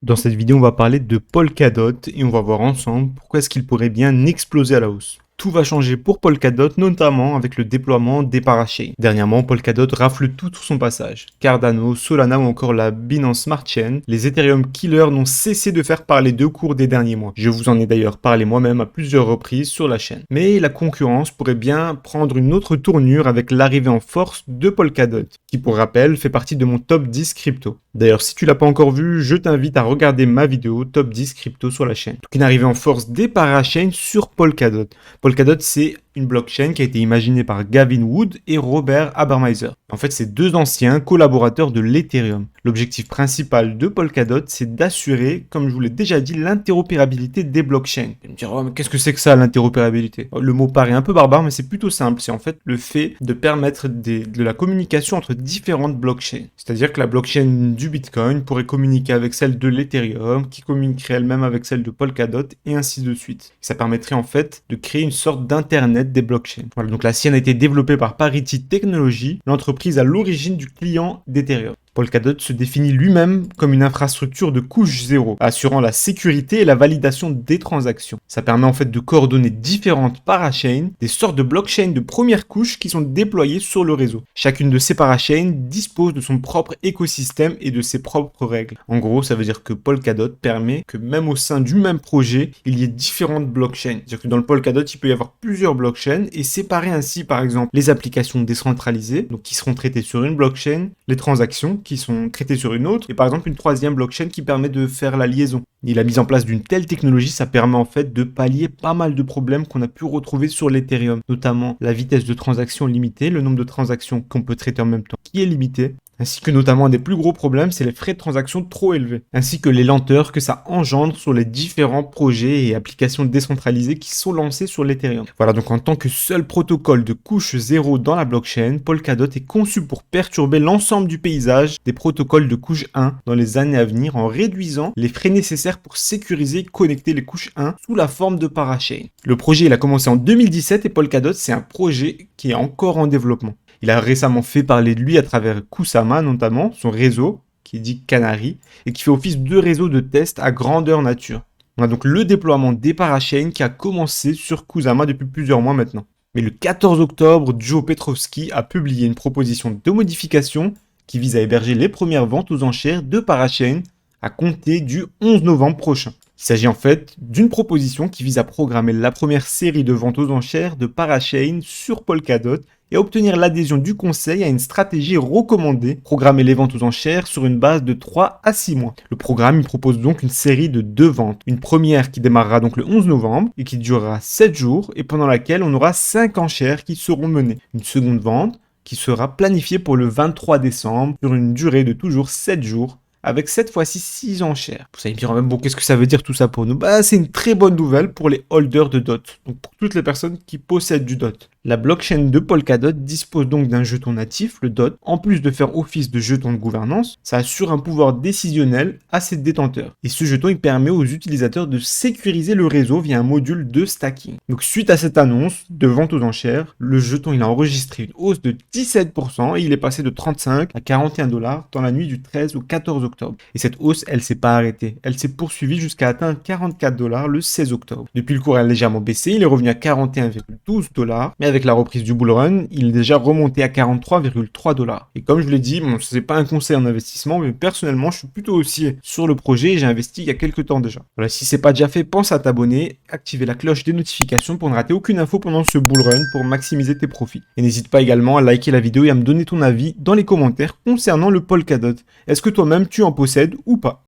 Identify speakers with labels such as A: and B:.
A: Dans cette vidéo, on va parler de Polkadot et on va voir ensemble pourquoi est-ce qu'il pourrait bien exploser à la hausse. Tout va changer pour Polkadot, notamment avec le déploiement des parachains. Dernièrement, Polkadot rafle tout sur son passage. Cardano, Solana ou encore la Binance Smart Chain, les Ethereum killers n'ont cessé de faire parler d'eux au cours des derniers mois. Je vous en ai d'ailleurs parlé moi-même à plusieurs reprises sur la chaîne. Mais la concurrence pourrait bien prendre une autre tournure avec l'arrivée en force de Polkadot, qui pour rappel fait partie de mon top 10 crypto. D'ailleurs, si tu l'as pas encore vu, je t'invite à regarder ma vidéo top 10 crypto sur la chaîne. Donc une arrivée en force des parachains sur Polkadot. Polkadot, c'est une blockchain qui a été imaginée par Gavin Wood et Robert Habermeiser. En fait, c'est deux anciens collaborateurs de l'Ethereum. L'objectif principal de Polkadot, c'est d'assurer, comme je vous l'ai déjà dit, l'interopérabilité des blockchains. Vous me dire, oh, mais qu'est-ce que c'est que ça, l'interopérabilité? Le mot paraît un peu barbare, mais c'est plutôt simple. C'est en fait le fait de permettre de la communication entre différentes blockchains. C'est-à-dire que la blockchain du Bitcoin pourrait communiquer avec celle de l'Ethereum, qui communiquerait elle-même avec celle de Polkadot, et ainsi de suite. Ça permettrait en fait de créer une sorte d'internet des blockchains. Voilà, donc la sienne a été développée par Parity Technologies, l'entreprise à l'origine du client d'Ethereum. Polkadot se définit lui-même comme une infrastructure de couche zéro, assurant la sécurité et la validation des transactions. Ça permet en fait de coordonner différentes parachains, des sortes de blockchains de première couche qui sont déployées sur le réseau. Chacune de ces parachains dispose de son propre écosystème et de ses propres règles. En gros, ça veut dire que Polkadot permet que même au sein du même projet, il y ait différentes blockchains. C'est-à-dire que dans le Polkadot, il peut y avoir plusieurs blockchains et séparer ainsi, par exemple, les applications décentralisées, donc qui seront traitées sur une blockchain, les transactions qui sont traitées sur une autre, et par exemple une troisième blockchain qui permet de faire la liaison. Et la mise en place d'une telle technologie, ça permet en fait de pallier pas mal de problèmes qu'on a pu retrouver sur l'Ethereum, notamment la vitesse de transaction limitée, le nombre de transactions qu'on peut traiter en même temps qui est limité, ainsi que notamment un des plus gros problèmes, c'est les frais de transaction trop élevés, ainsi que les lenteurs que ça engendre sur les différents projets et applications décentralisées qui sont lancés sur l'Ethereum. Voilà, donc en tant que seul protocole de couche zéro dans la blockchain, Polkadot est conçu pour perturber l'ensemble du paysage des protocoles de couche 1 dans les années à venir en réduisant les frais nécessaires pour sécuriser et connecter les couches 1 sous la forme de parachain. Le projet il a commencé en 2017 et Polkadot c'est un projet qui est encore en développement. Il a récemment fait parler de lui à travers Kusama notamment, son réseau, qui est dit Canary, et qui fait office de réseau de test à grandeur nature. On a donc le déploiement des parachains qui a commencé sur Kusama depuis plusieurs mois maintenant. Mais le 14 octobre, Joe Petrovsky a publié une proposition de modification qui vise à héberger les premières ventes aux enchères de parachains à compter du 11 novembre prochain. Il s'agit en fait d'une proposition qui vise à programmer la première série de ventes aux enchères de parachains sur Polkadot et à obtenir l'adhésion du conseil à une stratégie recommandée, programmer les ventes aux enchères sur une base de 3 à 6 mois. Le programme il propose donc une série de 2 ventes. Une première qui démarrera donc le 11 novembre et qui durera 7 jours et pendant laquelle on aura 5 enchères qui seront menées. Une seconde vente qui sera planifiée pour le 23 décembre sur une durée de toujours 7 jours avec cette fois-ci 6 enchères. Vous allez me dire, même bon, qu'est-ce que ça veut dire tout ça pour nous? Bah, c'est une très bonne nouvelle pour les holders de DOT, donc pour toutes les personnes qui possèdent du DOT. La blockchain de Polkadot dispose donc d'un jeton natif, le DOT. En plus de faire office de jeton de gouvernance, ça assure un pouvoir décisionnel à ses détenteurs. Et ce jeton, il permet aux utilisateurs de sécuriser le réseau via un module de stacking. Donc suite à cette annonce de vente aux enchères, le jeton il a enregistré une hausse de 17% et il est passé de 35 à 41 dollars dans la nuit du 13 au 14 octobre. Et cette hausse, elle s'est pas arrêtée. Elle s'est poursuivie jusqu'à atteindre 44 dollars le 16 octobre. Depuis le cours a légèrement baissé, il est revenu à 41,12 dollars, mais avec la reprise du bull run, il est déjà remonté à 43,3 dollars. Et comme je l'ai dit, bon, c'est pas un conseil en investissement, mais personnellement, je suis plutôt haussier sur le projet et j'ai investi il y a quelques temps déjà. Voilà, si c'est pas déjà fait, pense à t'abonner, activer la cloche des notifications pour ne rater aucune info pendant ce bull run pour maximiser tes profits. Et n'hésite pas également à liker la vidéo et à me donner ton avis dans les commentaires concernant le Polkadot. Est-ce que toi-même tu en possèdes ou pas?